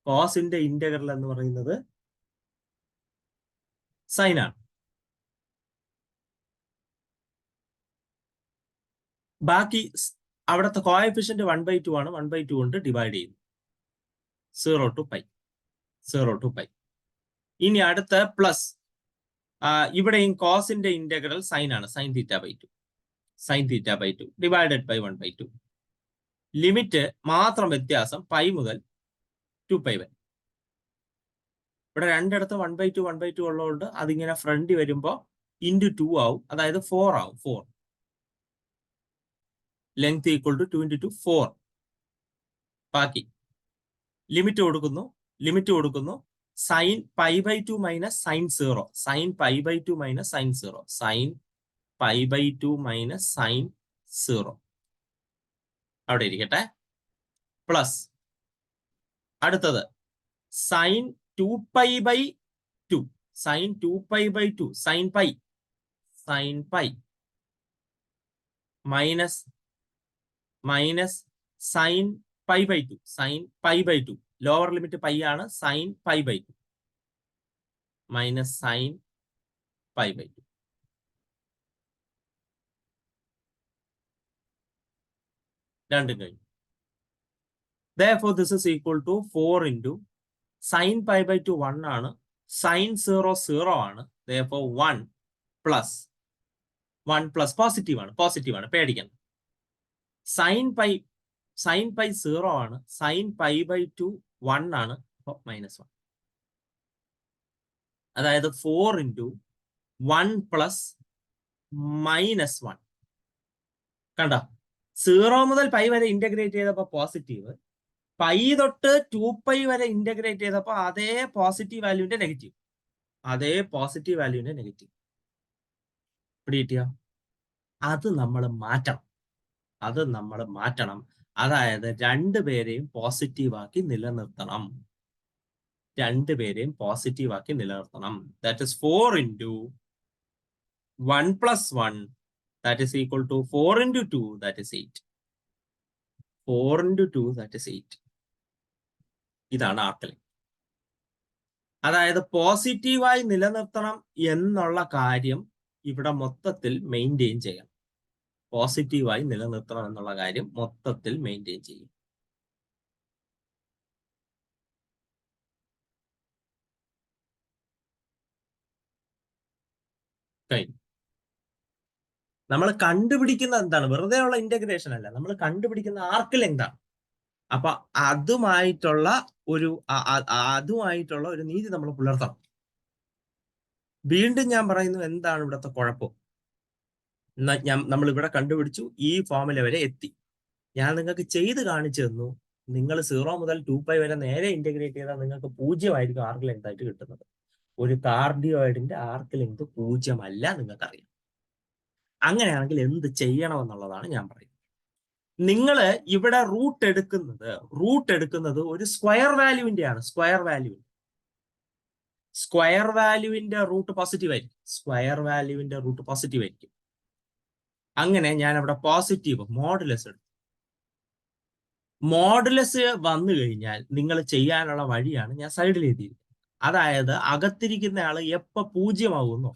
കോസിന്റെ ഇന്റഗ്രൽ എന്ന് പറയുന്നത് സൈൻ ആണ്. ബാക്കി അവിടുത്തെ കോഎഫിഷ്യന്റ് 1/2 ആണ്. 1/2 കൊണ്ട് ഡിവൈഡ് ചെയ്യുന്നു. 0 to π. ഇനി അടുത്ത പ്ലസ്, ഇവിടെയും കോസിന്റെ ഇന്റഗ്രൽ സൈൻ ആണ്, sine theta by 2 divided by 1/2. Limit മാത്രം വ്യത്യാസം π മുതൽ 2π വരെ. ഇവിടെ രണ്ടിടത്ത് 1/2 ഉള്ളതുകൊണ്ട് അതിങ്ങനെ ഫ്രണ്ട് വരുമ്പോൾ ഇൻറ്റു 2 ആവും, അതായത് 4 ആവും. 4 ലെങ്ത് ഈക്വൽ ടു 2 ഇൻറ്റു 2 4. ബാക്കി ലിമിറ്റ് കൊടുക്കുന്നു. Sine π/2 minus sine 0. Sine π/2 minus sine 0. Sine π/2 minus sine 0 അവിടെ ഇരിക്കട്ടെ. പ്ലസ് അടുത്തത് sine 2π/2. Sine 2π/2 sine pi minus sine π/2 lower limit pi ആണ്, സൈൻ π/2 മൈനസ് സൈൻ π/2. രണ്ടും കഴിഞ്ഞു. Therefore, this is equal to 4 into sin π/2 1 ആണ്, sin 0 0 ആണ്. Therefore 1 plus positive ആണ്, പേടിക്കണം. sin π 0 ആണ്, sin π/2 1 ആണ്, അപ്പോൾ -1. അതായത് 4 into 1 plus -1. കണ്ടോ? 0 മുതൽ പൈ വരെ ഇന്റഗ്രേറ്റ് ചെയ്തപ്പോൾ പോസിറ്റീവ്, പൈ തൊട്ട് 2π വരെ ഇന്റഗ്രേറ്റ് ചെയ്തപ്പോൾ അതേ പോസിറ്റീവ് വാല്യൂവിന്റെ നെഗറ്റീവ്. പിടികിട്ടിയോ? അത് നമ്മൾ മാറ്റണം. അതായത് രണ്ടുപേരെയും പോസിറ്റീവാക്കി നിലനിർത്തണം. That is 4 into 1 plus 1, that is equal to 4 into 2, that is 8. 4 into 2, that is 8. ഇതാണ് ആർക് ലെങ്ത്. അതായത് പോസിറ്റീവായി നിലനിർത്തണം എന്നുള്ള കാര്യം ഇവിടെ മൊത്തത്തിൽ മെയിൻറ്റെയിൻ ചെയ്യണം. കഴിഞ്ഞു. നമ്മൾ കണ്ടുപിടിക്കുന്ന എന്താണ്? വെറുതെ ഉള്ള ഇന്റഗ്രേഷൻ അല്ല, നമ്മൾ കണ്ടുപിടിക്കുന്ന ആർക്ക് ലെങ്ത് ആണ്. അപ്പൊ അതുമായിട്ടുള്ള ഒരു നീതി നമ്മൾ പുലർത്തണം. വീണ്ടും ഞാൻ പറയുന്നു, എന്താണ് ഇവിടുത്തെ കുഴപ്പം? നമ്മൾ ഇവിടെ കണ്ടുപിടിച്ചു, ഈ ഫോർമുല വരെ എത്തി. ഞാൻ നിങ്ങൾക്ക് ചെയ്ത് കാണിച്ചു തന്നു. നിങ്ങൾ 0 മുതൽ 2π വരെ നേരെ ഇന്റഗ്രേറ്റ് ചെയ്താൽ നിങ്ങൾക്ക് 0 ആയിരിക്കും ആർക്ക് ലെങ്ത് ആയിട്ട് കിട്ടുന്നത്. ഒരു കാർഡിയോയിഡിന്റെ ആർക്ക് ലെങ്ത് 0 അല്ല, നിങ്ങൾക്കറിയാം. അങ്ങനെയാണെങ്കിൽ എന്ത് ചെയ്യണമെന്നുള്ളതാണ് ഞാൻ പറയുന്നത്. നിങ്ങൾ ഇവിടെ റൂട്ട് എടുക്കുന്നത് ഒരു സ്ക്വയർ വാല്യൂവിന്റെയാണ്. സ്ക്വയർ വാല്യൂവിന്റെ റൂട്ട് പോസിറ്റീവ് ആയിരിക്കും. അങ്ങനെ ഞാൻ അവിടെ പോസിറ്റീവ് മോഡുലസ് എടുത്തു. മോഡുലസ് വന്നു കഴിഞ്ഞാൽ നിങ്ങൾ ചെയ്യാനുള്ള വഴിയാണ് ഞാൻ സൈഡിൽ എഴുതിയത്. അതായത് അകത്തിരിക്കുന്ന ആള് എപ്പോ 0 ആകുന്നോ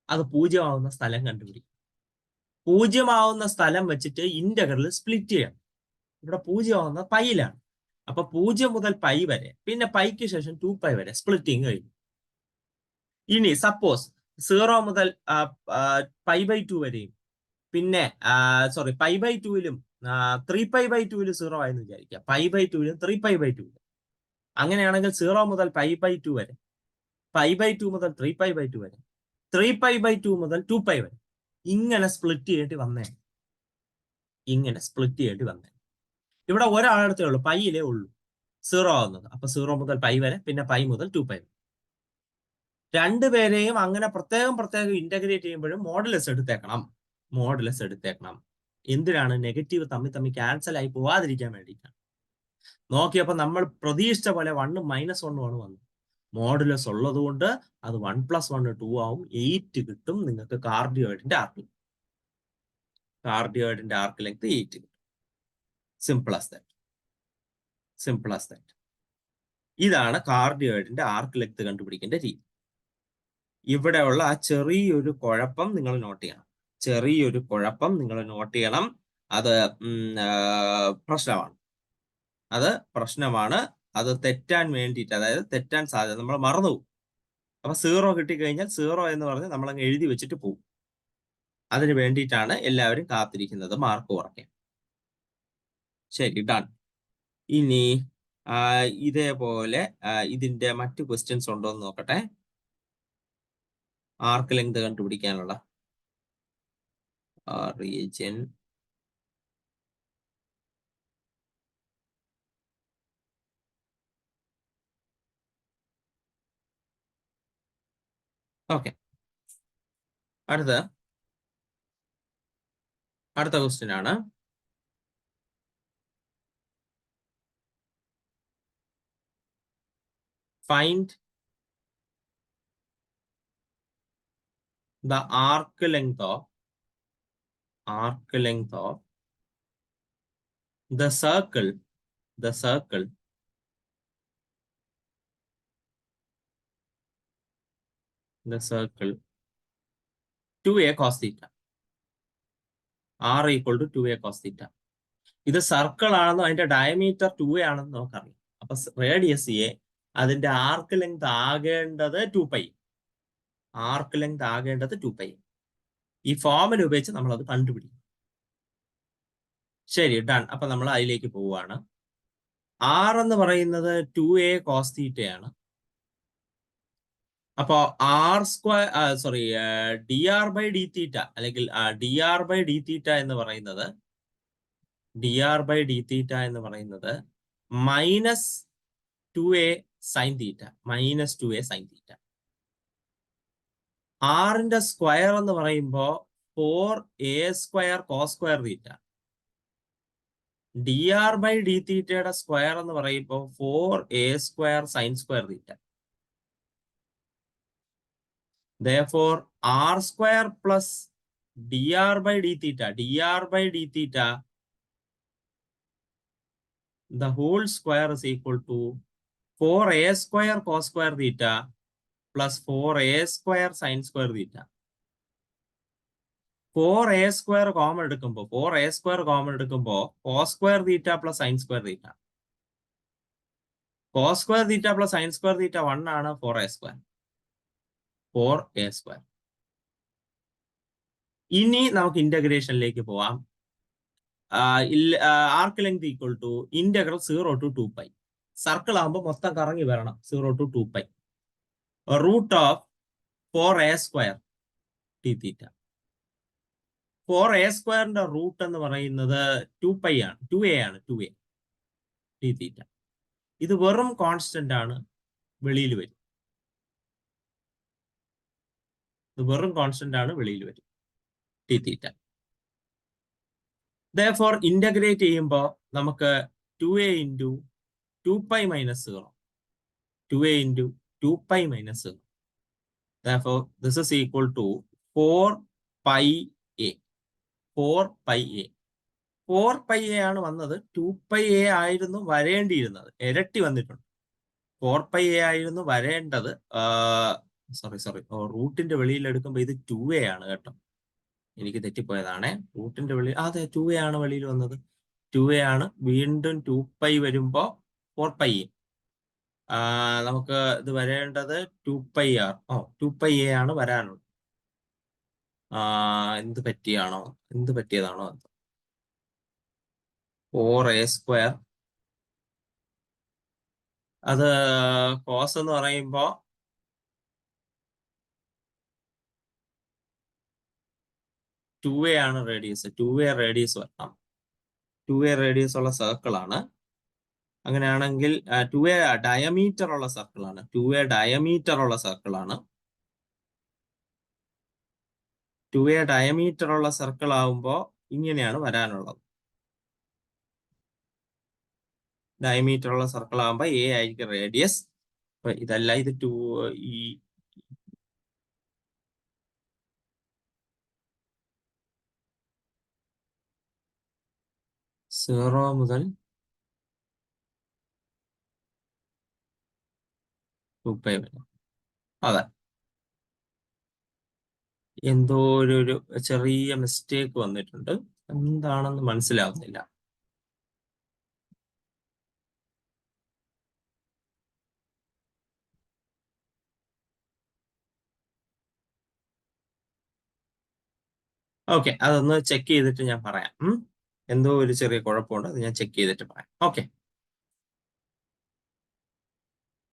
അത് 0 ആവുന്ന സ്ഥലം കണ്ടുപിടിക്കും. 0 ആവുന്ന സ്ഥലം വെച്ചിട്ട് ഇന്റഗ്രൽ സ്പ്ലിറ്റ് ചെയ്യണം. ഇവിടെ 0 ആവുന്ന പൈയിലാണ്. അപ്പൊ 0 മുതൽ പൈ വരെ, പിന്നെ പൈക്ക് ശേഷം 2π വരെ സ്പ്ലിറ്റിങ് കഴിഞ്ഞു. ഇനി സപ്പോസ് 0 മുതൽ π/2 വരെയും, പിന്നെ π/2ലും 3π/2ലും 0 ആയെന്ന് വിചാരിക്കുക. π/2ലും 3π/2ലും അങ്ങനെയാണെങ്കിൽ 0 മുതൽ π/2 വരെ, π/2 മുതൽ 3π/2 വരെ, 3π/2 മുതൽ 2π വരെ, ഇങ്ങനെ സ്പ്ലിറ്റ് ചെയ്തിട്ട് വന്നേ. ഇവിടെ ഒരാളടുത്തേ ഉള്ളൂ, പൈയിലേ ഉള്ളൂ 0 ആവുന്നത്. അപ്പൊ 0 മുതൽ പൈ വരെ, പിന്നെ പൈ മുതൽ 2π വരെ. രണ്ടുപേരെയും അങ്ങനെ പ്രത്യേകം ഇന്റഗ്രേറ്റ് ചെയ്യുമ്പോഴും മോഡുലസ് എടുത്തേക്കണം. എന്തിനാണ്? നെഗറ്റീവ് തമ്മിൽ ക്യാൻസൽ ആയി പോവാതിരിക്കാൻ വേണ്ടിയിട്ടാണ്. നോക്കിയപ്പോ നമ്മൾ പ്രതീക്ഷിച്ച പോലെ 1 -1 ആണ് വന്നത്. മോഡുലസ് ഉള്ളത് കൊണ്ട് അത് 1 + 1 2 ആവും, 8 കിട്ടും നിങ്ങൾക്ക്. കാർഡിയോയിഡിന്റെ ആർക്ക് ലെങ്ത് 8 കിട്ടും. Simple as that. ഇതാണ് കാർഡിയോയിഡിന്റെ ആർക്ക് ലെങ്ത് കണ്ടുപിടിക്കേണ്ട രീതി. ഇവിടെയുള്ള ആ ചെറിയൊരു കുഴപ്പം നിങ്ങൾ നോട്ട് ചെയ്യണം. അത് പ്രശ്നമാണ്. അത് തെറ്റാൻ വേണ്ടിയിട്ട്, അതായത് തെറ്റാൻ സാധ്യത, നമ്മൾ മറന്നുപോകും. അപ്പൊ 0 കിട്ടിക്കഴിഞ്ഞാൽ 0 എന്ന് പറഞ്ഞ് നമ്മളങ്ങ് എഴുതി വെച്ചിട്ട് പോകും. അതിന് വേണ്ടിയിട്ടാണ് എല്ലാവരും കാത്തിരിക്കുന്നത് മാർക്ക് കുറയ്ക്കാൻ. ശരി, ഡൺ. ഇനി ഇതേപോലെ ഇതിന്റെ മറ്റു ക്വസ്റ്റ്യൻസ് ഉണ്ടോ എന്ന് നോക്കട്ടെ. ആർക്ക് ലെങ്ത് കണ്ടുപിടിക്കാനുള്ള റീജിയൻ. ഓക്കെ, അടുത്ത ക്വസ്റ്റ്യൻ ആണ്. Find the arc length of the circle the circle 2a cos theta r equal to 2a cos theta. ഇത് സർക്കിൾ ആണെന്നോ അതിന്റെ ഡയമീറ്റർ 2a ആണെന്ന് നമുക്കറിയാം. അപ്പൊ റേഡിയസ് എ, അതിന്റെ ആർക്ക് ലെങ്ത് ആകേണ്ടത് 2π. Arc length ആകേണ്ടത് 2π. ഈ ഫോർമുല ഉപയോഗിച്ച് നമ്മൾ അത് കണ്ടുപിടിക്കും. ശരി, ഡൺ. അപ്പൊ നമ്മൾ അതിലേക്ക് പോവുകയാണ്. ആർ എന്ന് പറയുന്നത് 2a cos തീറ്റയാണ്. അപ്പോ r square sorry d r by D theta അല്ലെങ്കിൽ d r by D theta എന്ന് പറയുന്നത് -2a സൈൻ തീറ്റ. ആറിന്റെ സ്ക്വയർ എന്ന് പറയുമ്പോൾ 4a square cos square theta. D r by d തീറ്റയുടെ സ്ക്വയർ എന്ന് പറയുമ്പോൾ 4a square sine square theta. Therefore, r square plus dr by d theta, the whole square is equal to 4a square cos square theta plus 4a square sin square theta. 4a square common എടുക്കുമ്പോൾ cos square theta plus sin square theta. Cos square theta plus sin square theta 1 ആണ്. 4a square. ഇനി നമുക്ക് ഇന്റഗ്രേഷനിലേക്ക് പോവാം. Arc length equal to integral 0 to 2π. Circle ആകുമ്പോൾ മൊത്തം കറങ്ങി വരണം. 0 to 2π. Root of 4a square t theta. 4a സ്ക്വയറിന്റെ റൂട്ട് എന്ന് പറയുന്നത് 2π ആണ്. 2a ടി തീറ്റ. ഇത് വെറും കോൺസ്റ്റന്റ് ആണ്, വെളിയിൽ വരും. ടി തീറ്റ. Therefore, ഇന്റഗ്രേറ്റ് ചെയ്യുമ്പോൾ നമുക്ക് 2a into 2π minus 0. 2a into 2π minus 0. Therefore, this is equal to 4πa. 4πa ആണ് വന്നത്. 2πa ആയിരുന്നു വരേണ്ടിയിരുന്നത്. ഇരട്ടി വന്നിട്ടുണ്ട്. 4πa ആയിരുന്നു വരേണ്ടത്. സോറി റൂട്ടിന്റെ വെളിയിൽ എടുക്കുമ്പോൾ ഇത് 2a ആണ് കേട്ടോ. എനിക്ക് തെറ്റിപ്പോയതാണേ. റൂട്ടിന്റെ വെളിയിൽ അതെ 2a ആണ് വെളിയിൽ വന്നത്. 2a ആണ്. വീണ്ടും 2π വരുമ്പോ 4πa. നമുക്ക് ഇത് വരേണ്ടത് 2πr. 2πa ആണ് വരാനുള്ളത്. എന്ത് പറ്റിയതാണോ 4a സ്ക്വയർ. അത് കോസ് എന്ന് പറയുമ്പോ 2a ആണ് റേഡിയസ്. 2a റേഡിയസ് വരണം. 2a റേഡിയസ് ഉള്ള സർക്കിൾ ആണ്. അങ്ങനെയാണെങ്കിൽ 2a ഡയമീറ്റർ ഉള്ള സർക്കിൾ ആണ്. 2a ഡയമീറ്റർ ഉള്ള സർക്കിൾ ആവുമ്പോൾ ഇങ്ങനെയാണ് വരാനുള്ളത്. ഡയമീറ്റർ ഉള്ള സർക്കിൾ ആകുമ്പോൾ a ആയിരിക്കും റേഡിയസ്. അപ്പൊ ഇതല്ല, ഇത് 0 മുതൽ 2π വരെ. അതെ, എന്തോ ഒരു ചെറിയ മിസ്റ്റേക്ക് വന്നിട്ടുണ്ട്. എന്താണെന്ന് മനസ്സിലാവുന്നില്ല. ഓക്കെ, അതൊന്ന് ചെക്ക് ചെയ്തിട്ട് ഞാൻ പറയാം. എന്തോ ഒരു ചെറിയ കുഴപ്പമുണ്ട്, അത് ഞാൻ ചെക്ക് ചെയ്തിട്ട് പറയാം. ഓക്കെ.